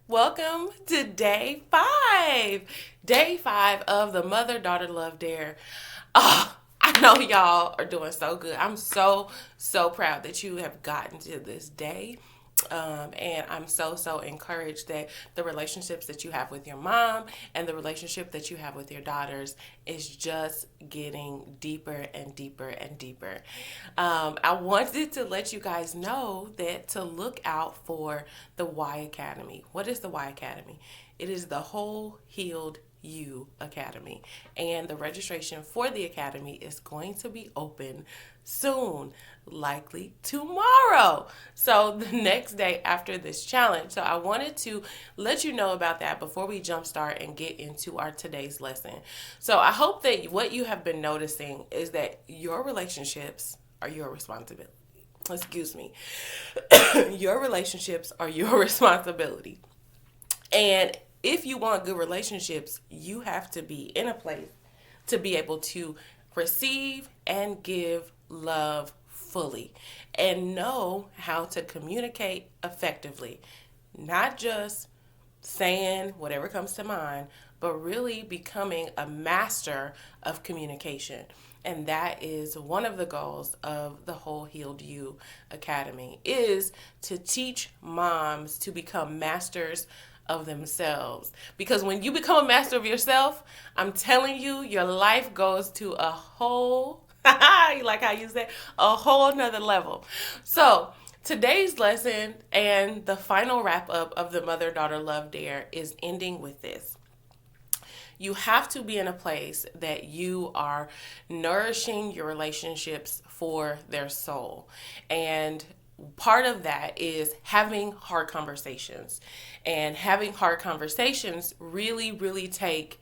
Welcome to day 5. Day 5 of the Mother Daughter Love Dare. I know y'all are doing so good. I'm so proud that you have gotten to this day. And I'm so encouraged that the relationships that you have with your mom and the relationship that you have with your daughters is just getting deeper and deeper and deeper. I wanted to let you guys know that to look out for the Y Academy. What is the Y Academy? It is the Whole Healed You Academy. And the registration for the Academy is going to be open soon, likely tomorrow. So the next day after this challenge. So I wanted to let you know about that before we jumpstart and get into our today's lesson. So I hope that what you have been noticing is that your relationships are your responsibility. Excuse me. Your relationships are your responsibility. And if you want good relationships, you have to be in a place to be able to receive and give love fully and know how to communicate effectively. Not just saying whatever comes to mind, but really becoming a master of communication. And that is one of the goals of the Whole Healed You Academy, is to teach moms to become masters of themselves. Because when you become a master of yourself, I'm telling you, your life goes to a whole, you like how you said, a whole nother level. So today's lesson and the final wrap up of the Mother Daughter Love Dare is ending with this. You have to be in a place that you are nourishing your relationships for their soul. And part of that is having hard conversations. And having hard conversations really take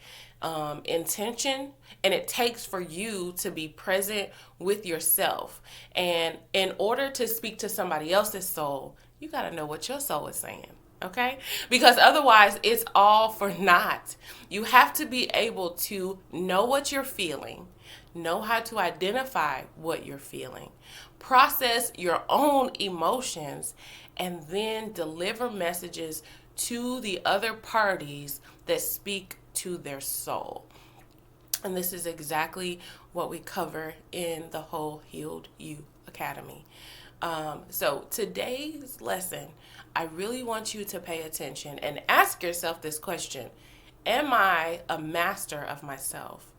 intention, and it takes for you to be present with yourself. And in order to speak to somebody else's soul, you got to know what your soul is saying. Okay? Because otherwise, it's all for naught. You have to be able to know what you're feeling, know how to identify what you're feeling, process your own emotions, and then deliver messages to the other parties that speak to their soul. And this is exactly what we cover in the Whole Healed You Academy. So today's lesson, I really want you to pay attention and ask yourself this question. Am I a master of myself?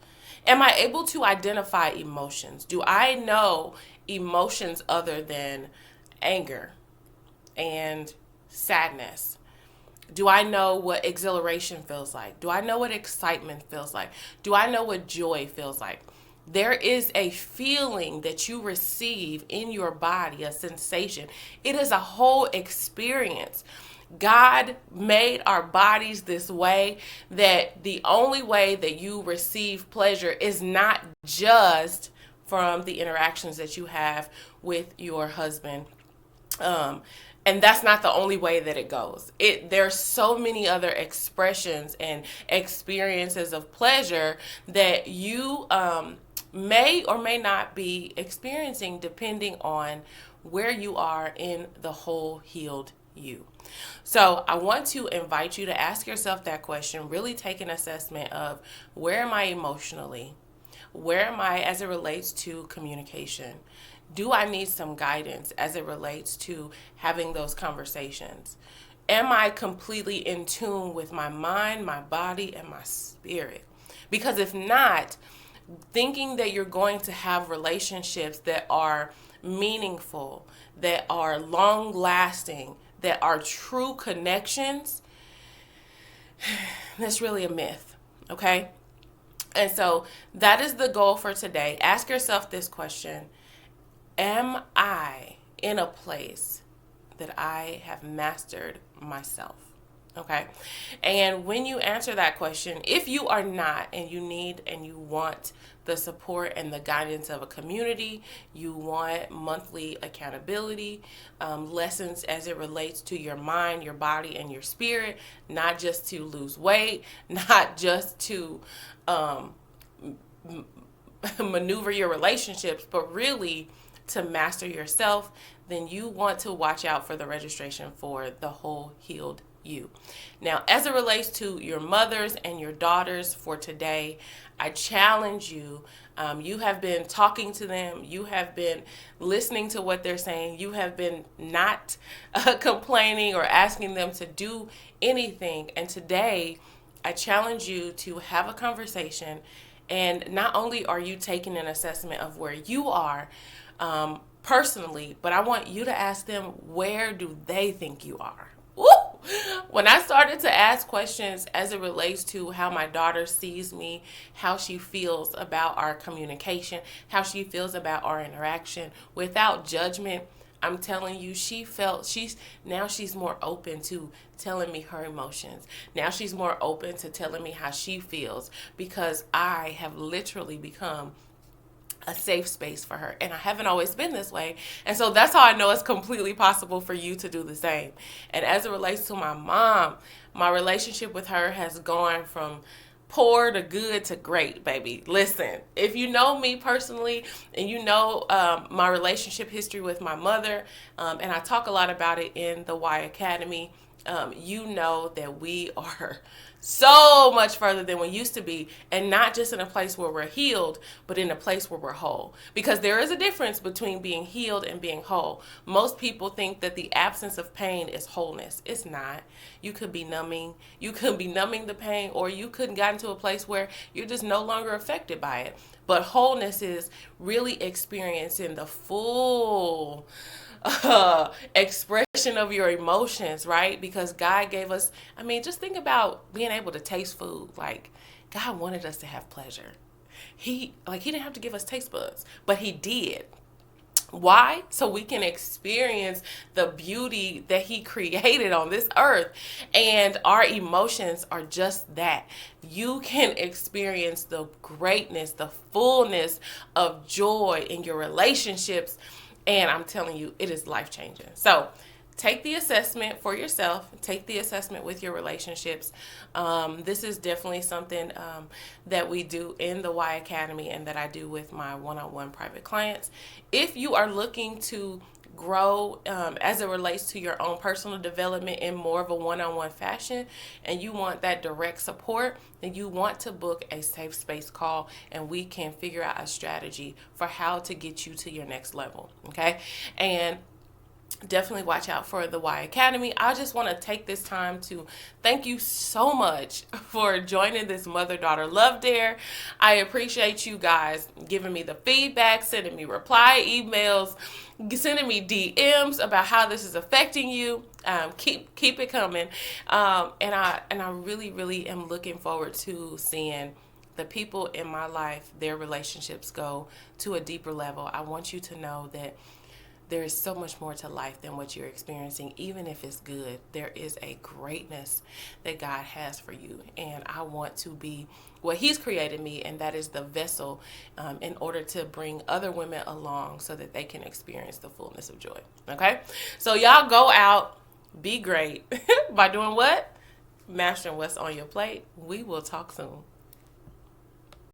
Am I able to identify emotions? Do I know emotions other than anger and sadness? Do I know what exhilaration feels like? Do I know what excitement feels like? Do I know what joy feels like? There is a feeling that you receive in your body, a sensation. It is a whole experience. God made our bodies this way that the only way that you receive pleasure is not just from the interactions that you have with your husband. And that's not the only way that it goes. There's so many other expressions and experiences of pleasure that you may or may not be experiencing depending on where you are in the whole healed you. So I want to invite you to ask yourself that question, really take an assessment of where am I emotionally? Where am I as it relates to communication? Do I need some guidance as it relates to having those conversations? Am I completely in tune with my mind, my body, and my spirit? Because if not, thinking that you're going to have relationships that are meaningful, that are long lasting, that are true connections, that's really a myth, okay? And so that is the goal for today. Ask yourself this question. Am I in a place that I have mastered myself? Okay. And when you answer that question, if you are not, and you need and you want the support and the guidance of a community, you want monthly accountability, lessons as it relates to your mind, your body, and your spirit, not just to lose weight, not just to maneuver your relationships, but really to master yourself, then you want to watch out for the registration for the Whole Healed you. Now, as it relates to your mothers and your daughters for today, I challenge you. You have been talking to them. You have been listening to what they're saying. You have been not complaining or asking them to do anything. And today, I challenge you to have a conversation. And not only are you taking an assessment of where you are personally, but I want you to ask them, where do they think you are? Woo! When I started to ask questions as it relates to how my daughter sees me, how she feels about our communication, how she feels about our interaction without judgment, I'm telling you, she's more open to telling me her emotions. Now she's more open to telling me how she feels because I have literally become a safe space for her. And I haven't always been this way. And so that's how I know it's completely possible for you to do the same. And as it relates to my mom, my relationship with her has gone from poor to good to great, baby. Listen, if you know me personally and you know my relationship history with my mother, and I talk a lot about it in the Y Academy, you know that we are so much further than we used to be, and not just in a place where we're healed, but in a place where we're whole. Because there is a difference between being healed and being whole. Most people think that the absence of pain is wholeness. It's not. You could be numbing the pain, or you could get into a place where you're just no longer affected by it. But wholeness is really experiencing the full expression of your emotions, right? Because God gave us, just think about being able to taste food. Like, God wanted us to have pleasure. He didn't have to give us taste buds, but he did. Why? So we can experience the beauty that he created on this earth. And our emotions are just that. You can experience the greatness, the fullness of joy in your relationships. And I'm telling you, it is life-changing. So take the assessment for yourself. Take the assessment with your relationships. This is definitely something that we do in the Y Academy and that I do with my one-on-one private clients. If you are looking to grow as it relates to your own personal development in more of a one-on-one fashion, and you want that direct support, then you want to book a safe space call, and we can figure out a strategy for how to get you to your next level. Okay? And definitely watch out for the Y Academy. I just want to take this time to thank you so much for joining this mother-daughter love dare. I appreciate you guys giving me the feedback, sending me reply emails, sending me DMs about how this is affecting you. Keep it coming. And I really, really am looking forward to seeing the people in my life, their relationships go to a deeper level. I want you to know that there is so much more to life than what you're experiencing. Even if it's good, there is a greatness that God has for you. And I want to be what he's created me, and that is the vessel in order to bring other women along so that they can experience the fullness of joy. Okay? So y'all go out, be great by doing what? Mastering what's on your plate. We will talk soon.